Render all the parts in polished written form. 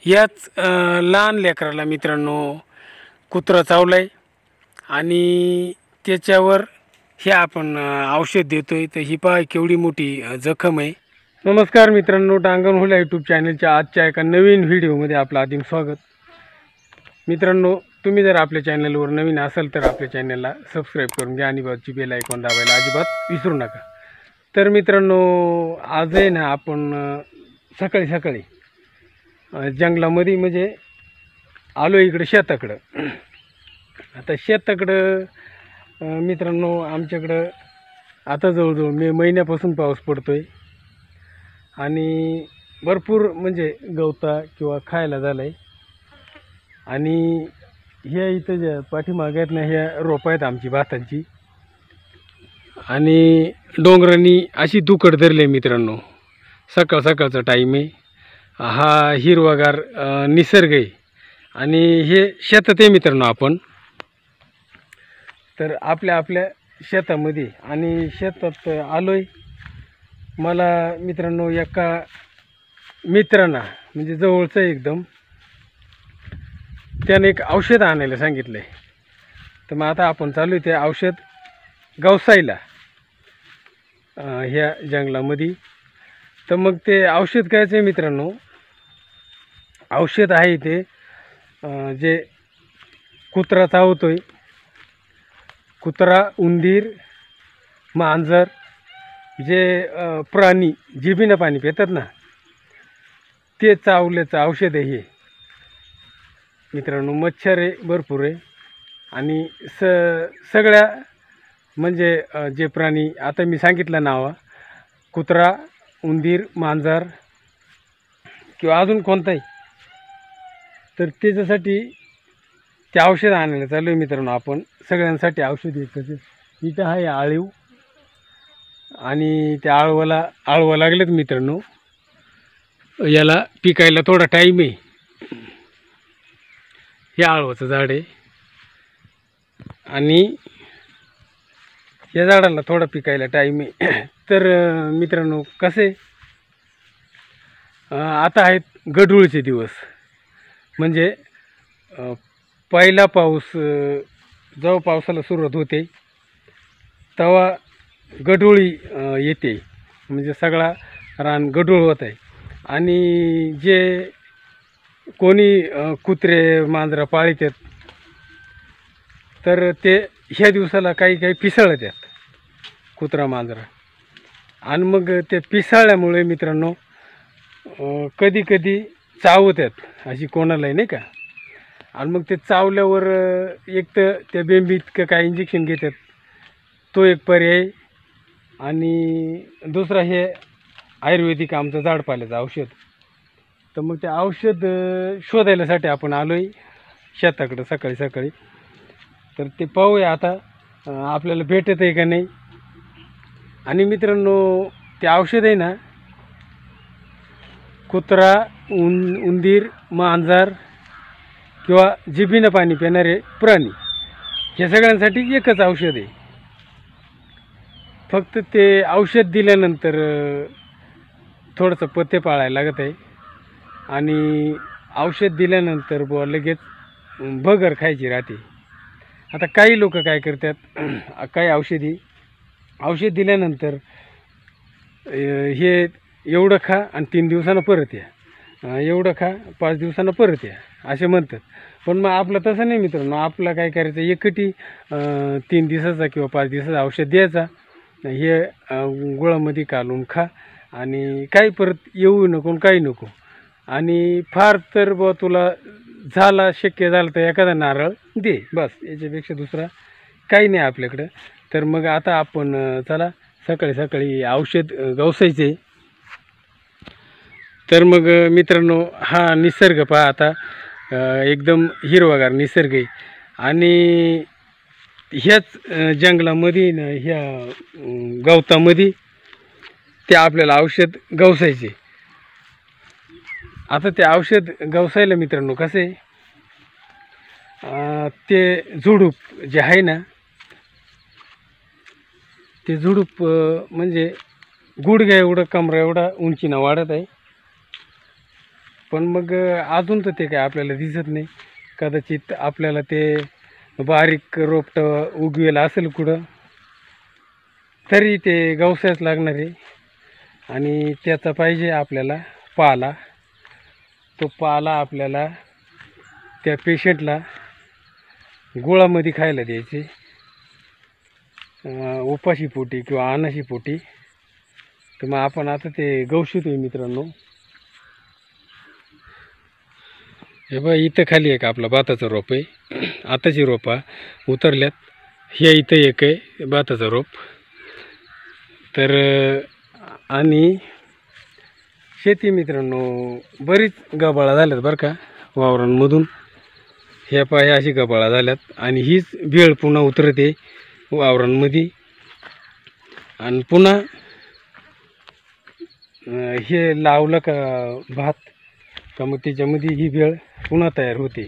याच लहान लेकराला मित्रांनो कुत्रा चावलाय आणि त्याच्यावर हे आपण औषध देतोय। तर ही पहा केवढी मोठी जखम आहे। नमस्कार मित्रांनो, डांगण हुला यूट्यूब चॅनलच्या आजच्या एका नवीन व्हिडिओमध्ये आपलं आदिम स्वागत। मित्रांनो, तुम्ही जर आपल्या चॅनलवर नवीन असाल तर आपल्या चॅनलला सबस्क्राईब करून घ्या आणि बाजूची बेल आयकॉन दाबायला अजिबात विसरू नका। तर मित्रांनो, आज आहे ना आपण सकाळी सकाळी जंगलामध्ये म्हणजे आलो इकडे शेताकडं। आता शेताकडं मित्रांनो आमच्याकडं आता जवळजवळ मे महिन्यापासून पाऊस पडतोय आणि भरपूर म्हणजे गवता किंवा खायला झालाय। आणि ह्या इथं ज्या पाठीमागे आहेत ना, ह्या रोपं आहेत आमची भातांची आणि डोंगरांनी अशी दुकड धरले मित्रांनो। सकाळ सकाळचा टाईम आहे, हा हिरवागार निसर्ग आहे आणि हे शेतात आहे मित्रांनो। आपण तर आपल्या आपल्या शेतामध्ये आणि शेतात आलोय। मला मित्रांनो एका मित्रांना म्हणजे जवळचं एकदम त्याने एक औषध आणायला सांगितलंय। तर मग आता आपण चालू आहे ते औषध गवसायला ह्या जंगलामध्ये। तर मग ते औषध कायचं आहे मित्रांनो, औषध आहे ते जे कुत्रा चावतोय, कुत्रा, उंदीर, मांजर जे प्राणी जिभीनं पाणी पितात ना, ते चावल्याचं औषध आहे हे मित्रांनो। मच्छर आहे भरपूर आहे आणि सगळ्या म्हणजे जे प्राणी आता मी सांगितलं नाव, कुत्रा, उंदीर, मांजर किंवा अजून कोणताही, तर त्याच्यासाठी ते औषध आणायला चालू आहे मित्रांनो। आपण सगळ्यांसाठी औषध येतं। इथं आहे आळीव आणि त्या आळवा लागलेत मित्रांनो। याला पिकायला थोडा टाईम आहे। हे आळवाचं झाड आहे आणि या झाडाला थोडा पिकायला टाईम आहे। तर मित्रांनो कसे आता आहेत गढूळचे दिवस, म्हणजे पहिला पाऊस जेव्हा पावसाला सुरुवात होते तेव्हा गढूळी येते, म्हणजे सगळा रान गढूळ होत आहे। आणि जे कोणी कुत्रे मांजरं पाळतात तर ते ह्या दिवसाला काही काही पिसाळतात कुत्रा मांजरं, आणि मग ते पिसाळल्यामुळे मित्रांनो कधी कधी चावतात अशी कोणालाही नाही का। आणि मग ते चावल्यावर एक तर त्या बेंबीत का काय इंजेक्शन घेतात, तो एक पर्याय। आणि दुसरा हे आयुर्वेदिक आमचं झाडपाल्याचं औषध। तर मग ते औषध शोधायलासाठी आपण आलो आहे शेताकडं सकाळी सकाळी। तर ते पाहूया आता आपल्याला भेटत आहे का नाही। आणि मित्रांनो ते औषध आहे ना, कुत्रा, उंदीर, मांजर किंवा जिभीनं पाणी पिणारे प्राणी हे सगळ्यांसाठी एकच औषध आहे। फक्त ते औषध दिल्यानंतर थोडंसं पथ्य पाळायला लागत आहे आणि औषध दिल्यानंतर बुवा लगेच भगर खायची राहते। आता काही लोक काय करतात, काही औषध दिल्यानंतर हे एवढं खा आणि 3 दिवसानं परत या, एवढं खा 5 दिवसानं परत या असे म्हणतात। पण मग आपलं तसं नाही मित्रांनो। आपलं काय करायचं, एकटी 3 दिवसाचा किंवा 5 दिवसाचा औषध द्यायचा, हे गुळामध्ये कालून खा आणि काही परत येऊ नको काही नको। आणि फार तर बुवा तुला झाला शक्य झालं तर एखादा नारळ दे, बस, याच्यापेक्षा दुसरा काही नाही आपल्याकडं। तर मग आता आपण चला सकाळी सकाळी औषध गवसायचे। तर मग मित्रांनो हा निसर्ग पहा आता, एकदम हिरवागार निसर्ग आहे आणि ह्याच जंगलामध्ये ना, ह्या गवतामध्ये ते आपल्याला औषध गवसायचे। आता ते औषध गवसायला मित्रांनो कसे ते झुडूप जे आहे ना, ते झुडूप म्हणजे गुडघ्या एवढं कमरा एवढा उंचीनं वाढत आहे पण मग अजून तर ते काय आपल्याला दिसत नाही. कदाचित आपल्याला ते बारीक रोपटं उगवेल असेल कुठं, तरी ते गवसायच लागणार आहे. आणि त्याचा पाहिजे आपल्याला पाला. तो पाला आपल्याला त्या पेशंटला गुळामध्ये खायला द्यायचे, उपाशीपोटी किंवा अनाशीपोटी. तर मग आपण आता ते गवशीतोय मित्रांनो. हे बघा, इथं खाली एक आपला भाताचं रोप आहे. आताची रोपा उतरल्यात. हे इथं एक आहे भाताचं रोप. तर आणि शेती मित्रांनो बरीच गबाळा झाल्यात बरं का वावरांमधून. ह्या पाय अशी गबाळा झाल्यात आणि हीच वेळ पुन्हा उतरते वावरांमध्ये. आणि पुन्हा हे लावलं का भात का मग त्याच्यामध्ये ही वेळ पुन्हा तयार होते.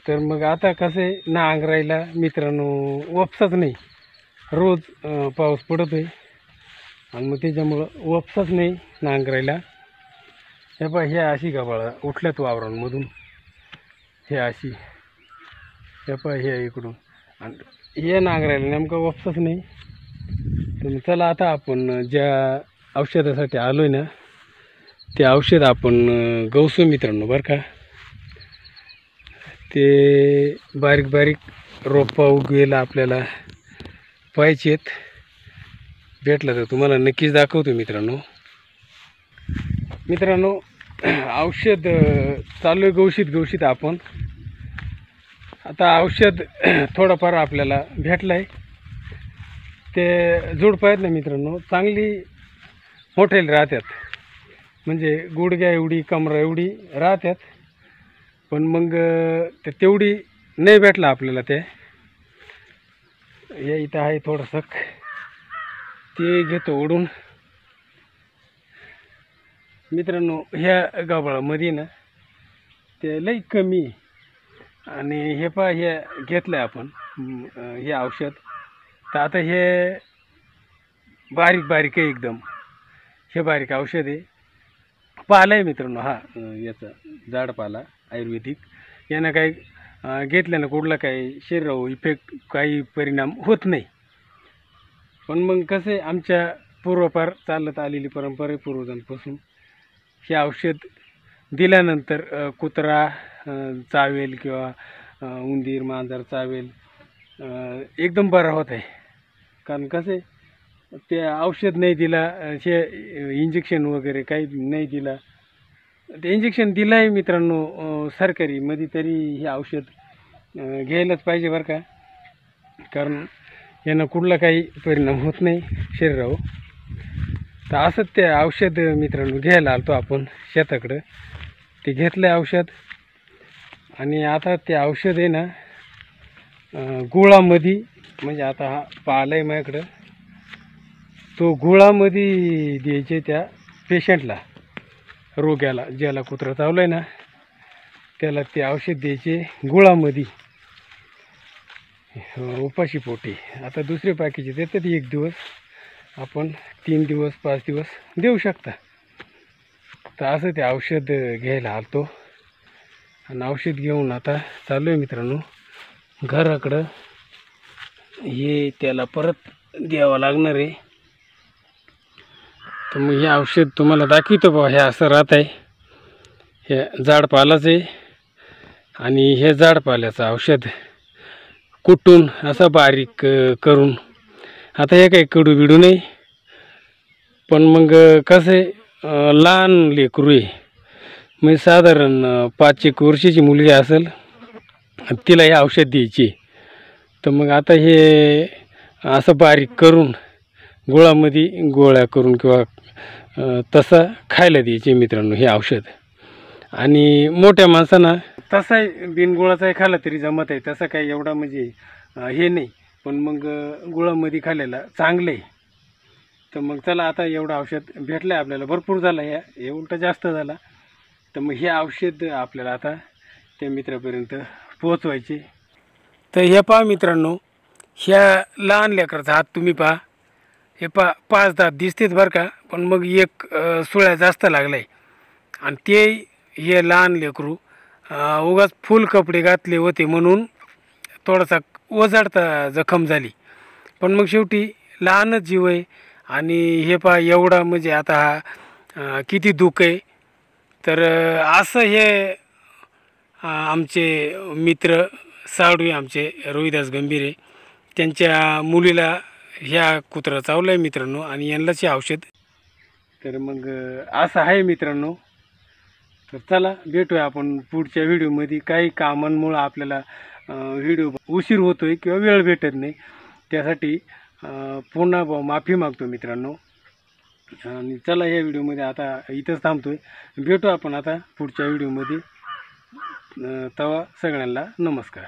तर मग आता कसं आहे, नांगरायला मित्रांनो वापसाच नाही. रोज पाऊस पडत आहे आणि मग त्याच्यामुळं वापसाच नाही नांगरायला. हे पहा, ह्या अशी गबाळा उठल्यात वावरांमधून. हे अशी, हे पहा, हे इकडून. आणि हे नांगरायला नेमका वापसाच नाही. तर चला आता आपण ज्या औषधासाठी आलो आहे ना, ते औषध आपण गवसू मित्रांनो बरं का. ते बारीक बारीक रोपा उगवेला आपल्याला पाहिजेत. भेटलं तर तुम्हाला नक्कीच दाखवतो मित्रांनो. मित्रांनो औषध चालू आहे गवशीत आपण. आता औषध थोडंफार आपल्याला भेटलं आहे. ते जोडपं आहेत ना मित्रांनो, चांगली मोठेल राहतात. म्हणजे गुडघ्या एवढी कमरा एवढी राहतात. पण मग ते तेवढी नाही भेटलं आपल्याला. ते हे इथं आहे थोडंसं, ते घेतो ओढून. मित्रांनो ह्या गबाळामध्ये ना ते लई कमी. आणि हे पहा, हे घेतलं आहे आपण हे औषध. तर आता हे बारीक बारीक आहे एकदम. हे बारीक औषध आहे. पाला आहे मित्रांनो हा याचा, जाड पाला आयुर्वेदिक. यानं काही घेतल्यानं कुठला काही शरीरावर इफेक्ट काही परिणाम होत नाही. पण मग कसं आहे, आमच्या पूर्वपार चालत आलेली परंपरा आहे पूर्वजांपासून. हे औषध दिल्यानंतर कुत्रा चावेल किंवा उंदीर मांजर चावेल एकदम बरा होत आहे. कारण कसं आहे, ते औषध नाही दिला, हे इंजेक्शन वगैरे काही नाही दिला. ते इंजेक्शन दिलं आहे मित्रांनो सरकारीमध्ये, तरी हे औषध घ्यायलाच पाहिजे बरं का. कारण यानं कुठला काही परिणाम होत नाही शरीरावर. तर असंच ते औषध मित्रांनो घ्यायला आलतो आपण शेताकडं. ते घेतलं आहे औषध. आणि आता ते औषध आहे ना गुळामध्ये, म्हणजे आता हा पाला आहे माझ्याकडं, तो गुळामध्ये द्यायचे त्या पेशंटला, रोग्याला, ज्याला कुत्रा चावलं आहे ना त्याला ते औषध द्यायचे गुळामध्ये उपाशीपोटी. आता दुसरे बाकीचे देतात 1 दिवस, आपण 3 दिवस 5 दिवस देऊ शकता. तर असं ते औषध घ्यायला आलतो. आणि औषध घेऊन आता चालू आहे मित्रांनो घराकडं. हे त्याला परत द्यावं लागणार आहे. तर मग हे औषध तुम्हाला दाखवतो बा. हे असं राहत आहे, हे झाडपालाच आहे. आणि हे झाडपाल्याचं औषध कुटून असं बारीक करून, आता हे काही कडू बिडू नाही. पण मग कसं आहे, लहान लेकरू आहे, म्हणजे साधारण 5-1 वर्षाची मुलगी असेल, तिला हे औषध द्यायची. तर मग आता हे असं बारीक करून गुळामध्ये गोळ्या करून किंवा तसं खायला द्यायचे मित्रांनो हे औषध. आणि मोठ्या माणसांना तसाही बिनगुळाचाही खाल्ला तरी जमत आहे, तसं काही एवढा म्हणजे हे नाही. पण मग गुळामध्ये खाल्लेला चांगलं आहे. तर मग चला, आता एवढं औषध भेटलं आहे आपल्याला, भरपूर झालं. हे उलट जास्त झाला. तर मग हे औषध आपल्याला आता त्या मित्रापर्यंत पोचवायचे. तर हे पहा मित्रांनो, ह्या लहान लेकराचा हात तुम्ही पहा. हे पहा 5 दात दिसतेच बरं का. पण मग एक सुळ्या जास्त लागला आहे. आणि ते हे लहान लेकरू उगाच फुल कपडे घातले होते म्हणून थोडासा ओझाडता जखम झाली. पण मग शेवटी लहानच जीव आहे. आणि हे पहा एवढा म्हणजे आता हा किती दुःख आहे. तर असं हे आमचे मित्र साडू आहे आमचे रोहिदास गंभीरे, त्यांच्या मुलीला ह्या कुत्रा चावला आहे मित्रांनो, आणि यांनाच हे औषध. तर मग असं आहे मित्रांनो. तर चला भेटूया आपण पुढच्या व्हिडिओमध्ये. काही कामांमुळं आपल्याला व्हिडिओ उशीर होतो आहे किंवा वेळ भेटत नाही, त्यासाठी पुन्हा माफी मागतो मित्रांनो. आणि चला या व्हिडिओमध्ये आता इथंच थांबतो आहे. भेटू आपण आता पुढच्या व्हिडिओमध्ये. तेव्हा सगळ्यांना नमस्कार.